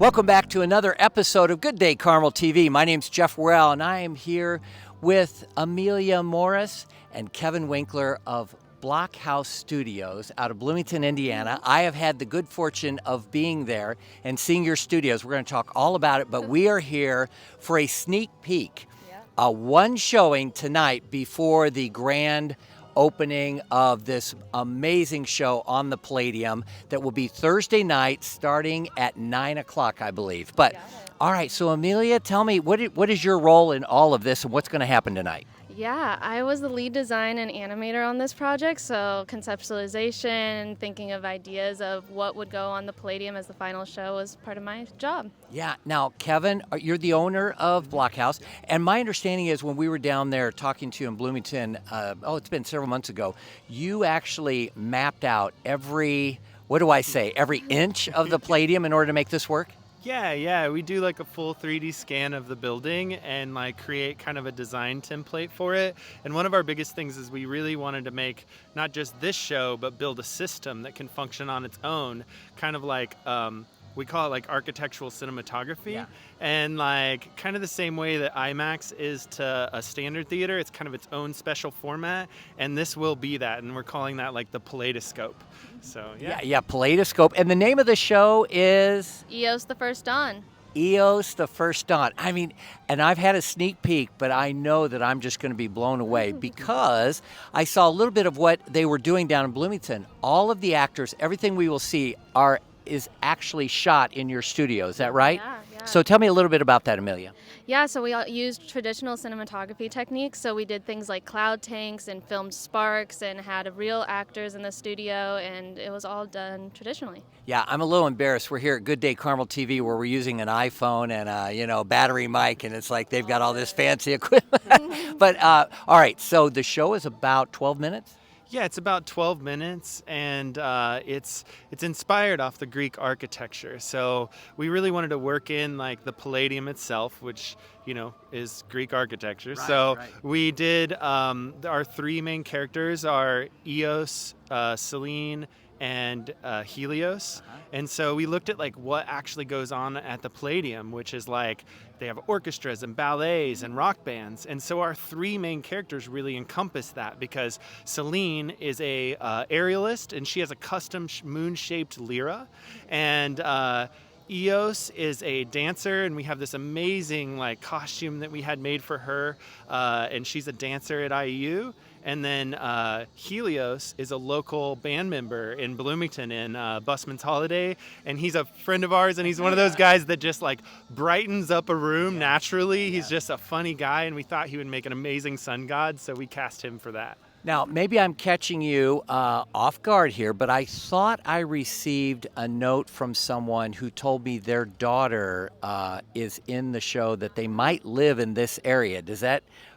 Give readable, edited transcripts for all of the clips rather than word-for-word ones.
Welcome back to another episode of Good Day Carmel TV. My name's Jeff Worrell, and I am here with Amelia Morris and Kevin Winkler of Blockhouse Studios out of Bloomington, Indiana. I have had the good fortune of being there and seeing your studios. We're going to talk all about it, but we are here for a sneak peek. One showing tonight before the grand opening of this amazing show on the Palladium that will be Thursday night starting at 9 o'clock, I believe. But all right, so Amelia, tell me, what is your role in all of this and what's going to happen tonight? Yeah, I was the lead design and animator on this project, so conceptualization, thinking of ideas of what would go on the Palladium as the final show was part of my job. Yeah. Now, Kevin, you're the owner of Blockhouse, and my understanding is when we were down there talking to you in Bloomington, it's been several months ago, you actually mapped out every inch of the Palladium in order to make this work? Yeah, we do like a full 3D scan of the building and like create kind of a design template for it. And one of our biggest things is we really wanted to make not just this show, but build a system that can function on its own, kind of like we call it like architectural cinematography. Yeah. And like kind of the same way that IMAX is to a standard theater, it's kind of its own special format, and this will be that, and we're calling that like the Palladioscope. So Yeah, Palladioscope. And the name of the show is? EOS The First Dawn. EOS The First Dawn. I mean, and I've had a sneak peek, but I know that I'm just going to be blown away because I saw a little bit of what they were doing down in Bloomington. All of the actors, everything we will see is actually shot in your studio. Is that right? Yeah. So tell me a little bit about that, Amelia. Yeah, so we used traditional cinematography techniques. So we did things like cloud tanks and filmed sparks and had real actors in the studio, and it was all done traditionally. Yeah, I'm a little embarrassed. We're here at Good Day Carmel TV where we're using an iPhone and a battery mic, and it's like they've got all this fancy equipment. But all right, so the show is about 12 minutes? Yeah, it's about 12 minutes, and it's inspired off the Greek architecture. So we really wanted to work in like the Palladium itself, which is Greek architecture. Right. We did our three main characters are Eos, Selene, and Helios. And so we looked at like what actually goes on at the Palladium, which is like they have orchestras and ballets and rock bands. And so our three main characters really encompass that because Selene is a aerialist, and she has a custom moon-shaped lyra. And Eos is a dancer, and we have this amazing like costume that we had made for her, and she's a dancer at IU. And then Helios is a local band member in Bloomington in Busman's Holiday, and he's a friend of ours, and he's one of those guys that just like brightens up a room naturally. He's just a funny guy, and we thought he would make an amazing sun god, so we cast him for that. Now, maybe I'm catching you off guard here, but I thought I received a note from someone who told me their daughter is in the show, that they might live in this area.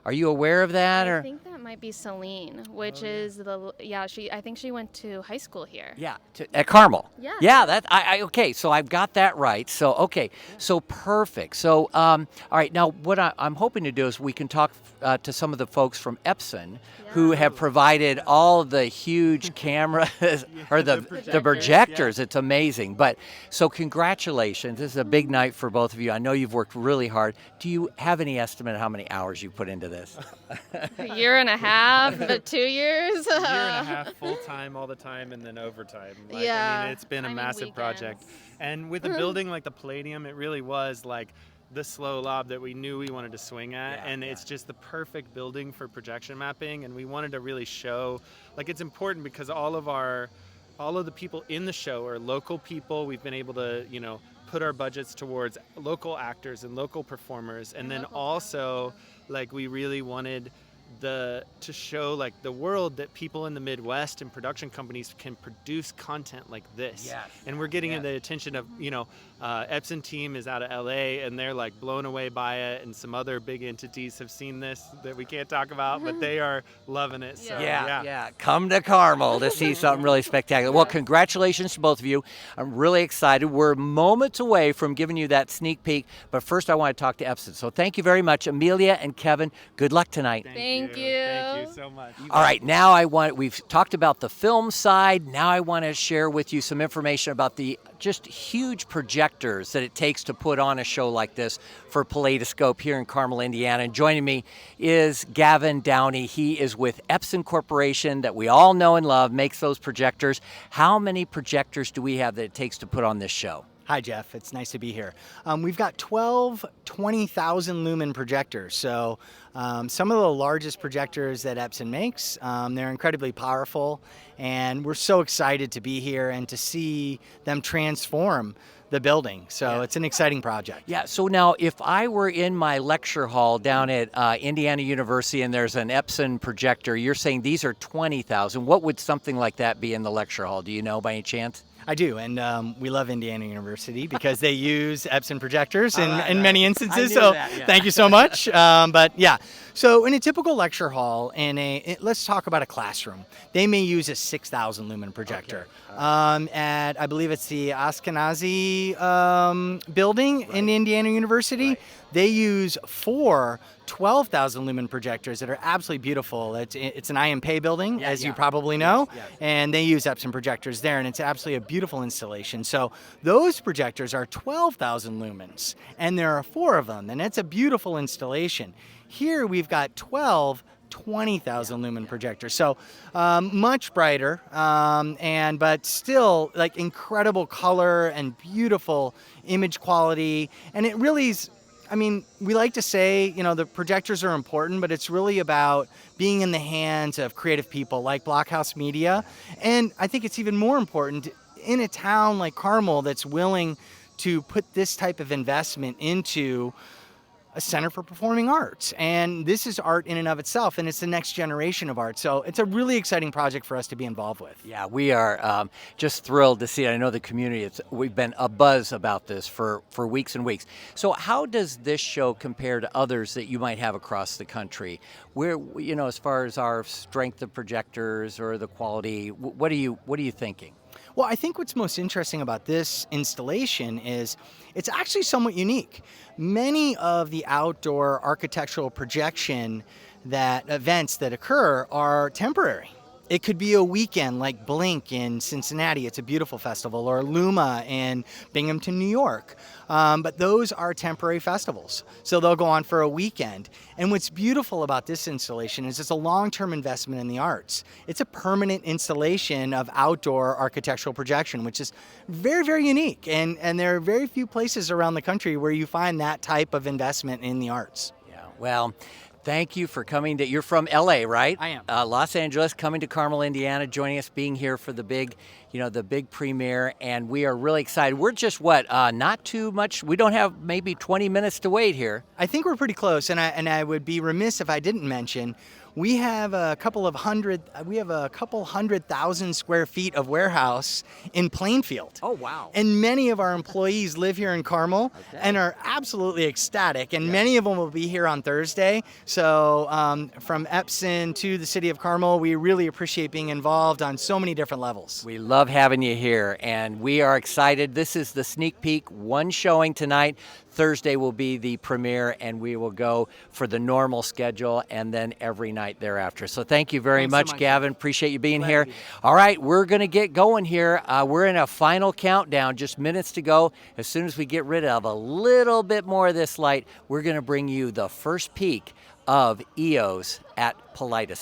Are you aware of that? I think that might be Selene, which is I think she went to high school here. Yeah, at Carmel. Yeah. Yeah, okay, so I've got that right. So, okay, so perfect. So, all right, now what I'm hoping to do is we can talk to some of the folks from Epson who have provided all the huge cameras or the projectors. It's amazing. But so congratulations. This is a big night for both of you. I know you've worked really hard. Do you have any estimate of how many hours you put into this? A year and a half, but 2 years. A year and a half full-time all the time, and then overtime. I mean, it's been a massive project. And with a building like the Palladium, it really was like the slow lob that we knew we wanted to swing at, it's just the perfect building for projection mapping, and we wanted to really show, like, it's important because all of the people in the show are local people. We've been able to put our budgets towards local actors and local performers, and then also like we really wanted to show like the world that people in the Midwest and production companies can produce content like this. Yes. And we're getting the attention of Epson team is out of LA, and they're like blown away by it, and some other big entities have seen this that we can't talk about, but they are loving it. So yeah. Come to Carmel to see something really spectacular. Well, congratulations to both of you. I'm really excited. We're moments away from giving you that sneak peek, but first I want to talk to Epson. So thank you very much, Amelia and Kevin. Good luck tonight. Thank you. Thank you so much. All right, now we've talked about the film side. Now I want to share with you some information about the just huge projectors that it takes to put on a show like this for Palladium here in Carmel, Indiana. And joining me is Gavin Downey. He is with Epson Corporation that we all know and love, makes those projectors. How many projectors do we have that it takes to put on this show? Hi, Jeff. It's nice to be here. We've got 12 20,000 lumen projectors. So some of the largest projectors that Epson makes. They're incredibly powerful, and we're so excited to be here and to see them transform the building. So it's an exciting project. Yeah, so now if I were in my lecture hall down at Indiana University and there's an Epson projector, you're saying these are 20,000. What would something like that be in the lecture hall? Do you know by any chance? I do, and we love Indiana University because they use Epson projectors in Right. many instances, I knew so that, yeah. thank you so much. But yeah, so in a typical lecture hall, let's talk about a classroom. They may use a 6,000 lumen projector. At, I believe it's the Ashkenazi building in Indiana University, they use 4 12,000 lumen projectors that are absolutely beautiful. It's an IMP building, as you probably know, and they use Epson projectors there, and it's absolutely a beautiful installation. So those projectors are 12,000 lumens, and there are 4 of them, and it's a beautiful installation. Here we've got 12 20,000 lumen projectors, so much brighter, but still like incredible color and beautiful image quality, and it really is. I mean, we like to say, the projectors are important, but it's really about being in the hands of creative people like Blockhouse Media. And I think it's even more important in a town like Carmel that's willing to put this type of investment into a center for performing arts. And this is art in and of itself, and it's the next generation of art. So it's a really exciting project for us to be involved with. Yeah, we are just thrilled to see it. I know the community, we've been abuzz about this for weeks and weeks. So how does this show compare to others that you might have across the country? Where, as far as our strength of projectors or the quality, what are you thinking? Well, I think what's most interesting about this installation is it's actually somewhat unique. Many of the outdoor architectural projection events that occur are temporary. It could be a weekend like Blink in Cincinnati, it's a beautiful festival, or Luma in Binghamton, New York. But those are temporary festivals, so they'll go on for a weekend. And what's beautiful about this installation is it's a long-term investment in the arts. It's a permanent installation of outdoor architectural projection, which is very, very unique. And there are very few places around the country where you find that type of investment in the arts. Yeah, well, thank you for coming. You're from LA, right? I am. Los Angeles, coming to Carmel, Indiana, joining us, being here for the big premiere, and we are really excited. We're just not too much. We don't have maybe 20 minutes to wait here. I think we're pretty close, and I would be remiss if I didn't mention we have a couple 100,000 square feet of warehouse in Plainfield. Oh, wow. And many of our employees live here in Carmel and are absolutely ecstatic. And many of them will be here on Thursday. So from Epson to the city of Carmel, we really appreciate being involved on so many different levels. We love having you here, and we are excited. This is the sneak peek, one showing tonight. Thursday will be the premiere, and we will go for the normal schedule and then every night thereafter. So thank you very much, Gavin. Appreciate you being here. All right, we're going to get going here. We're in a final countdown, just minutes to go. As soon as we get rid of a little bit more of this light, we're going to bring you the first peek of EOS at Palladium.